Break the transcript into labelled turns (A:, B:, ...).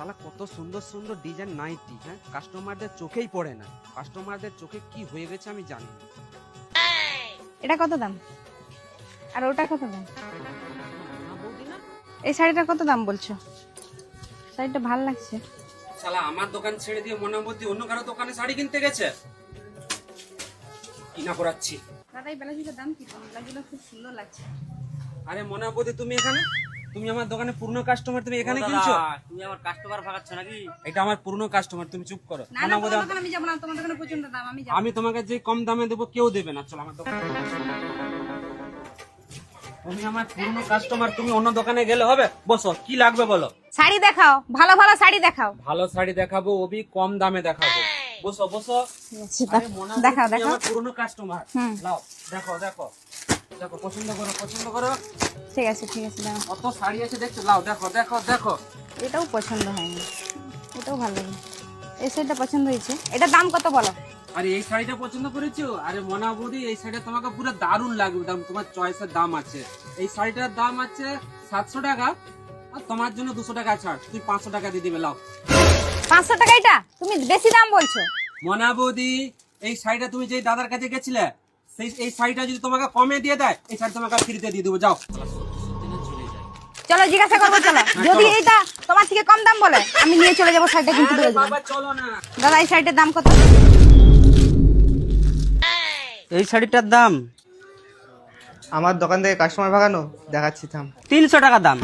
A: শালা কত সুন্দর সুন্দর ডিজাইন নাইটি, হ্যাঁ কাস্টমারদের চোখেই পড়ে না। কাস্টমারদের চোখে কি হয়ে গেছে আমি জানি না।
B: এটা কত দাম? আর ওটা কত দাম?
A: না বৌদি না,
B: এই শাড়িটা কত দাম বলছো? শাড়িটা ভালো লাগছে।
A: শালা আমার দোকান ছেড়ে দিয়ে মনে বৌদি অন্য কারো দোকানে শাড়ি কিনতে গেছে। কিনা করাচ্ছি।
B: দাদা এই ব্লাউজটার দাম কি? ব্লাউজগুলো খুব সুন্দর লাগছে।
A: আরে মনে বৌদি তুমি এখানে, তুমি আমার দোকানে পুরনো কাস্টমার, তুমি এখানে কিনছো?
C: তুমি আমার কাস্টমার ভাগাচ্ছ নাকি?
A: এটা আমার পুরনো কাস্টমার, তুমি চুপ করো।
B: না না, তোমার দোকানে আমি যাব না, তোমার দোকানে প্রচন্ড দাম, আমি যাব।
A: আমি তোমাকে যে কম দামে দেবো কেউ দেবে না, চলো আমার দোকানে। তুমি আমার পুরনো কাস্টমার, তুমি অন্য দোকানে গেলে হবে? বসো, কি লাগবে বলো।
B: শাড়ি দেখাও, ভালো ভালো শাড়ি দেখাও।
A: ভালো শাড়ি দেখাবো, ওবি কম দামে দেখাবো। বসো বসো। আরে মোনা বৌদি,
B: দেখাও
A: তুমি
B: দেখাও।
A: আমার পুরনো কাস্টমার।
B: হুম।
A: লাও দেখো দেখো দেখো, পছন্দ করো পছন্দ করো।
B: ঠিক আছে ঠিক আছে, দাও।
A: কত শাড়ি আছে দেখছো, লাও দেখো দেখো দেখো।
B: এটাও পছন্দ হয়নি, এটাও ভালো লাগে। এই শাড়িটা পছন্দ হয়েছে। এটার দাম কত বলো?
A: আরে এই শাড়িটা পছন্দ করেছো? আরে মোনা বৌদি, এই শাড়িটা তোমাকে পুরো দারুণ লাগবে, দাম তোমার চয়েসের দাম আছে। এই শাড়িটার দাম আছে 700 টাকা, আর তোমার জন্য 200 টাকা ছাড়, তুমি 500 টাকা দিয়ে দিবে। লাও
B: 500 টাকা? এটা তুমি বেশি দাম বলছো।
A: মোনা বৌদি, এই শাড়িটা তুমি যে দাদার কাছে গেছিলে, সেই এই শাড়িটা যদি তোমাকে কমে দিয়ে দেয়, এই শাড়ি তোমাকে ফ্রিতে দিয়ে দেবো। যাও।
B: চলো জিজ্ঞাসা করবো, চলো। যদি এইটা তোমার থেকে কম দাম বলে, আমি নিয়ে চলে যাবো শাড়িটা কিনতে
A: আরে
B: চলে যাবো।
A: বাবা চলো না।
B: দাদা এই শাড়িটার দাম কত?
C: এই শাড়িটার দাম
D: আমার দোকান থেকে কাস্টমার ভাগানো দেখাচ্ছি থাম।
C: 300 টাকা দাম।